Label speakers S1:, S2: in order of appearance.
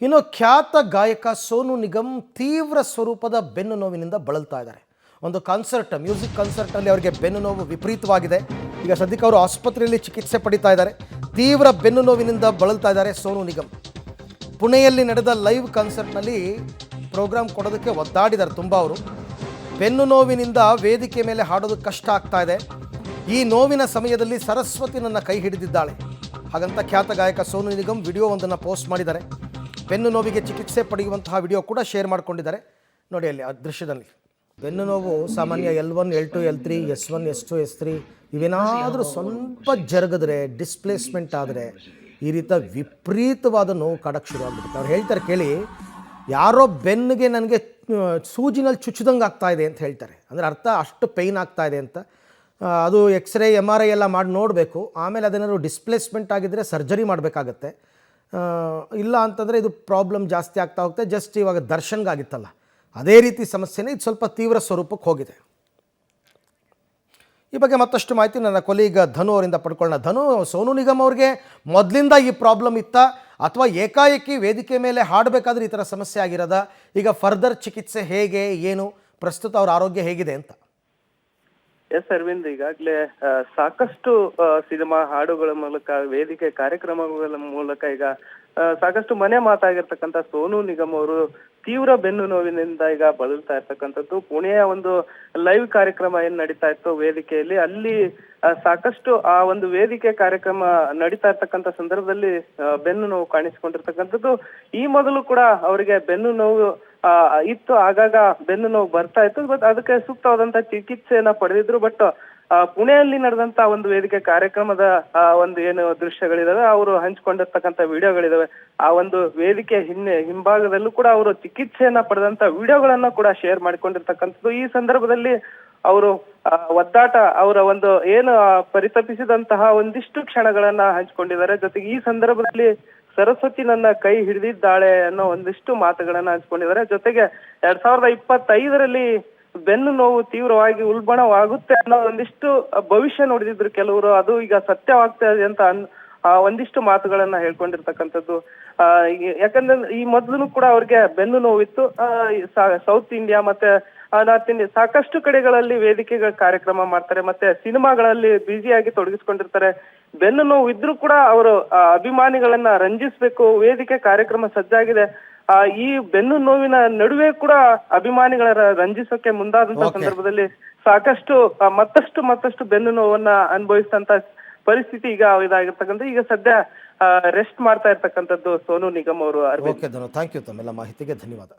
S1: ಇನ್ನು ಖ್ಯಾತ ಗಾಯಕ ಸೋನು ನಿಗಮ್ ತೀವ್ರ ಸ್ವರೂಪದ ಬೆನ್ನು ನೋವಿನಿಂದ ಬಳಲ್ತಾ ಇದ್ದಾರೆ. ಒಂದು ಮ್ಯೂಸಿಕ್ ಕಾನ್ಸರ್ಟ್ನಲ್ಲಿ ಅವರಿಗೆ ಬೆನ್ನು ನೋವು ವಿಪರೀತವಾಗಿದೆ. ಈಗ ಸದ್ಯಕ್ಕೆ ಅವರು ಆಸ್ಪತ್ರೆಯಲ್ಲಿ ಚಿಕಿತ್ಸೆ ಪಡಿತಾ ಇದ್ದಾರೆ. ತೀವ್ರ ಬೆನ್ನು ನೋವಿನಿಂದ ಬಳಲ್ತಾ ಇದ್ದಾರೆ ಸೋನು ನಿಗಮ್. ಪುಣೆಯಲ್ಲಿ ನಡೆದ ಲೈವ್ ಕಾನ್ಸರ್ಟ್ನಲ್ಲಿ ಪ್ರೋಗ್ರಾಮ್ ಕೊಡೋದಕ್ಕೆ ಒದ್ದಾಡಿದ್ದಾರೆ ತುಂಬ. ಅವರು ಬೆನ್ನು ನೋವಿನಿಂದ ವೇದಿಕೆ ಮೇಲೆ ಹಾಡೋದು ಕಷ್ಟ ಆಗ್ತಾ ಇದೆ. ಈ ನೋವಿನ ಸಮಯದಲ್ಲಿ ಸರಸ್ವತಿ ನನ್ನ ಕೈ ಹಿಡಿದಿದ್ದಾಳೆ ಹಾಗಂತ ಖ್ಯಾತ ಗಾಯಕ ಸೋನು ನಿಗಮ್ ವಿಡಿಯೋ ಒಂದನ್ನು ಪೋಸ್ಟ್ ಮಾಡಿದ್ದಾರೆ. ಬೆನ್ನು ನೋವಿಗೆ ಚಿಕಿತ್ಸೆ ಪಡೆಯುವಂತಹ ವಿಡಿಯೋ ಕೂಡ ಶೇರ್ ಮಾಡಿಕೊಂಡಿದ್ದಾರೆ. ನೋಡಿ ಅಲ್ಲಿ ಆ ದೃಶ್ಯದಲ್ಲಿ. ಬೆನ್ನು ನೋವು ಸಾಮಾನ್ಯ L1, L2, L3, S1, S2, S3 ಇವೇನಾದರೂ ಸ್ವಲ್ಪ ಜರುಗಿದ್ರೆ, ಡಿಸ್ಪ್ಲೇಸ್ಮೆಂಟ್ ಆದರೆ ಈ ರೀತಿ ವಿಪರೀತವಾದ ನೋವು ಕಾಡಕ್ಕೆ ಶುರು ಆಗ್ಬಿಡುತ್ತೆ. ಅವ್ರು ಹೇಳ್ತಾರೆ ಕೇಳಿ, ಯಾರೋ ಬೆನ್ನಿಗೆ ನನಗೆ ಸೂಜಿನಲ್ಲಿ ಚುಚ್ಚಿದಂಗೆ ಆಗ್ತಾ ಇದೆ ಅಂತ ಹೇಳ್ತಾರೆ. ಅಂದರೆ ಅರ್ಥ ಅಷ್ಟು ಪೇಯ್ನ್ ಆಗ್ತಾ ಇದೆ ಅಂತ. ಅದು ಎಕ್ಸ್ರೇ MRI ಎಲ್ಲ ಮಾಡಿ ನೋಡಬೇಕು. ಆಮೇಲೆ ಅದೇನಾದ್ರು ಡಿಸ್ಪ್ಲೇಸ್ಮೆಂಟ್ ಆಗಿದ್ದರೆ ಸರ್ಜರಿ ಮಾಡಬೇಕಾಗತ್ತೆ. ಇಲ್ಲ ಅಂತಂದರೆ ಇದು ಪ್ರಾಬ್ಲಮ್ ಜಾಸ್ತಿ ಆಗ್ತಾ ಹೋಗುತ್ತೆ. ಜಸ್ಟ್ ಇವಾಗ ದರ್ಶನ್ಗಾಗಿತ್ತಲ್ಲ ಅದೇ ರೀತಿ ಸಮಸ್ಯೆನೇ ಇದು ಸ್ವಲ್ಪ ತೀವ್ರ ಸ್ವರೂಪಕ್ಕೆ ಹೋಗಿದೆ. ಈ ಬಗ್ಗೆ ಮತ್ತಷ್ಟು ಮಾಹಿತಿ ನನ್ನ ಕೊಲೀಗ ಧನು ಅವರಿಂದ ಪಡ್ಕೊಳ್ಳೋಣ. ಧನು, ಸೋನು ನಿಗಮ್ ಅವ್ರಿಗೆ ಮೊದಲಿಂದ ಈ ಪ್ರಾಬ್ಲಮ್ ಇತ್ತಾ ಅಥವಾ ಏಕಾಏಕಿ ವೇದಿಕೆ ಮೇಲೆ ಹಾಡಬೇಕಾದ್ರೆ ಈ ಥರ ಸಮಸ್ಯೆ ಆಗಿರೋದ? ಈಗ ಫರ್ದರ್ ಚಿಕಿತ್ಸೆ ಹೇಗೆ, ಏನು ಪ್ರಸ್ತುತ ಅವ್ರ ಆರೋಗ್ಯ ಹೇಗಿದೆ ಅಂತ?
S2: ಎಸ್ ಅರವಿಂದ್, ಈಗಾಗಲೇ ಸಾಕಷ್ಟು ಸಿನಿಮಾ ಹಾಡುಗಳ ಮೂಲಕ, ವೇದಿಕೆ ಕಾರ್ಯಕ್ರಮಗಳ ಮೂಲಕ ಈಗ ಸಾಕಷ್ಟು ಮನೆ ಮಾತಾಗಿರ್ತಕ್ಕಂಥ ಸೋನು ನಿಗಮ್ ಅವರು ತೀವ್ರ ಬೆನ್ನು ನೋವಿನಿಂದ ಈಗ ಬಳಲ್ತಾ ಇರ್ತಕ್ಕಂಥದ್ದು. ಪುಣೆಯ ಒಂದು ಲೈವ್ ಕಾರ್ಯಕ್ರಮ ಏನ್ ನಡೀತಾ ಇತ್ತು ವೇದಿಕೆಯಲ್ಲಿ, ಅಲ್ಲಿ ಸಾಕಷ್ಟು ಆ ಒಂದು ವೇದಿಕೆ ಕಾರ್ಯಕ್ರಮ ನಡೀತಾ ಇರ್ತಕ್ಕಂಥ ಸಂದರ್ಭದಲ್ಲಿ ಬೆನ್ನು ನೋವು ಕಾಣಿಸಿಕೊಂಡಿರ್ತಕ್ಕಂಥದ್ದು. ಈ ಮೊದಲು ಕೂಡ ಅವರಿಗೆ ಬೆನ್ನು ನೋವು ಇತ್ತು, ಆಗಾಗ ಬೆನ್ನು ನೋವು ಬರ್ತಾ ಇತ್ತು. ಬಟ್ ಅದಕ್ಕೆ ಸೂಕ್ತವಾದಂತ ಚಿಕಿತ್ಸೆಯನ್ನ ಪಡೆದಿದ್ರು. ಬಟ್ ಪುಣೆಯಲ್ಲಿ ನಡೆದಂತ ಒಂದು ವೇದಿಕೆ ಕಾರ್ಯಕ್ರಮದ ಒಂದು ಏನು ದೃಶ್ಯಗಳಿದಾವೆ, ಅವರು ಹಂಚಿಕೊಂಡಿರ್ತಕ್ಕಂಥ ವಿಡಿಯೋಗಳಿದಾವೆ. ಆ ಒಂದು ವೇದಿಕೆ ಹಿಂಭಾಗದಲ್ಲೂ ಕೂಡ ಅವರು ಚಿಕಿತ್ಸೆಯನ್ನ ಪಡೆದಂತ ವಿಡಿಯೋಗಳನ್ನ ಕೂಡ ಶೇರ್ ಮಾಡಿಕೊಂಡಿರ್ತಕ್ಕಂಥದ್ದು. ಈ ಸಂದರ್ಭದಲ್ಲಿ ಅವರು ಒದ್ದಾಟ, ಅವರ ಒಂದು ಏನು ಪರಿತಪಿಸಿದಂತಹ ಒಂದಿಷ್ಟು ಕ್ಷಣಗಳನ್ನ ಹಂಚಿಕೊಂಡಿದ್ದಾರೆ. ಜೊತೆಗೆ ಈ ಸಂದರ್ಭದಲ್ಲಿ ಸರಸ್ವತಿ ನನ್ನ ಕೈ ಹಿಡಿದಿದ್ದಾಳೆ ಅನ್ನೋ ಒಂದಿಷ್ಟು ಮಾತುಗಳನ್ನ ಹಂಚ್ಕೊಂಡಿದ್ದಾರೆ. ಜೊತೆಗೆ 2025ರಲ್ಲಿ ಬೆನ್ನು ನೋವು ತೀವ್ರವಾಗಿ ಉಲ್ಬಣವಾಗುತ್ತೆ ಅನ್ನೋ ಒಂದಿಷ್ಟು ಭವಿಷ್ಯ ನೋಡಿದ್ರು ಕೆಲವರು. ಅದು ಈಗ ಸತ್ಯವಾಗ್ತಾ ಇದೆ ಅಂತ ಒಂದಿಷ್ಟು ಮಾತುಗಳನ್ನ ಹೇಳ್ಕೊಂಡಿರ್ತಕ್ಕಂಥದ್ದು. ಯಾಕಂದ್ರೆ ಈ ಮೊದಲು ಕೂಡ ಅವ್ರಿಗೆ ಬೆನ್ನು ನೋವಿತ್ತು. ಸೌತ್ ಇಂಡಿಯಾ ಮತ್ತೆ ನಾರ್ತ್ ಇಂಡಿಯಾ ಸಾಕಷ್ಟು ಕಡೆಗಳಲ್ಲಿ ವೇದಿಕೆಗಳ ಕಾರ್ಯಕ್ರಮ ಮಾಡ್ತಾರೆ, ಮತ್ತೆ ಸಿನಿಮಾಗಳಲ್ಲಿ ಬ್ಯುಸಿಯಾಗಿ ತೊಡಗಿಸ್ಕೊಂಡಿರ್ತಾರೆ. ಬೆನ್ನು ನೋವು ಇದ್ರೂ ಕೂಡ ಅವರು ಅಭಿಮಾನಿಗಳನ್ನ ರಂಜಿಸ್ಬೇಕು, ವೇದಿಕೆ ಕಾರ್ಯಕ್ರಮ ಸಜ್ಜಾಗಿದೆ. ಈ ಬೆನ್ನು ನೋವಿನ ನಡುವೆ ಕೂಡ ಅಭಿಮಾನಿಗಳ ರಂಜಿಸೋಕೆ ಮುಂದಾದಂತ ಸಂದರ್ಭದಲ್ಲಿ ಸಾಕಷ್ಟು ಮತ್ತಷ್ಟು ಬೆನ್ನು ನೋವನ್ನ ಅನುಭವಿಸಿದಂತ ಪರಿಸ್ಥಿತಿ ಈಗ ಇದಾಗಿರ್ತಕ್ಕಂಥ. ಈಗ ಸದ್ಯ ರೆಸ್ಟ್ ಮಾಡ್ತಾ ಇರ್ತಕ್ಕಂಥದ್ದು ಸೋನು ನಿಗಮ್ ಅವರು.
S1: Okay Dhanu, thank you. ತಮ್ಮೆಲ್ಲ ಮಾಹಿತಿಗೆ ಧನ್ಯವಾದ.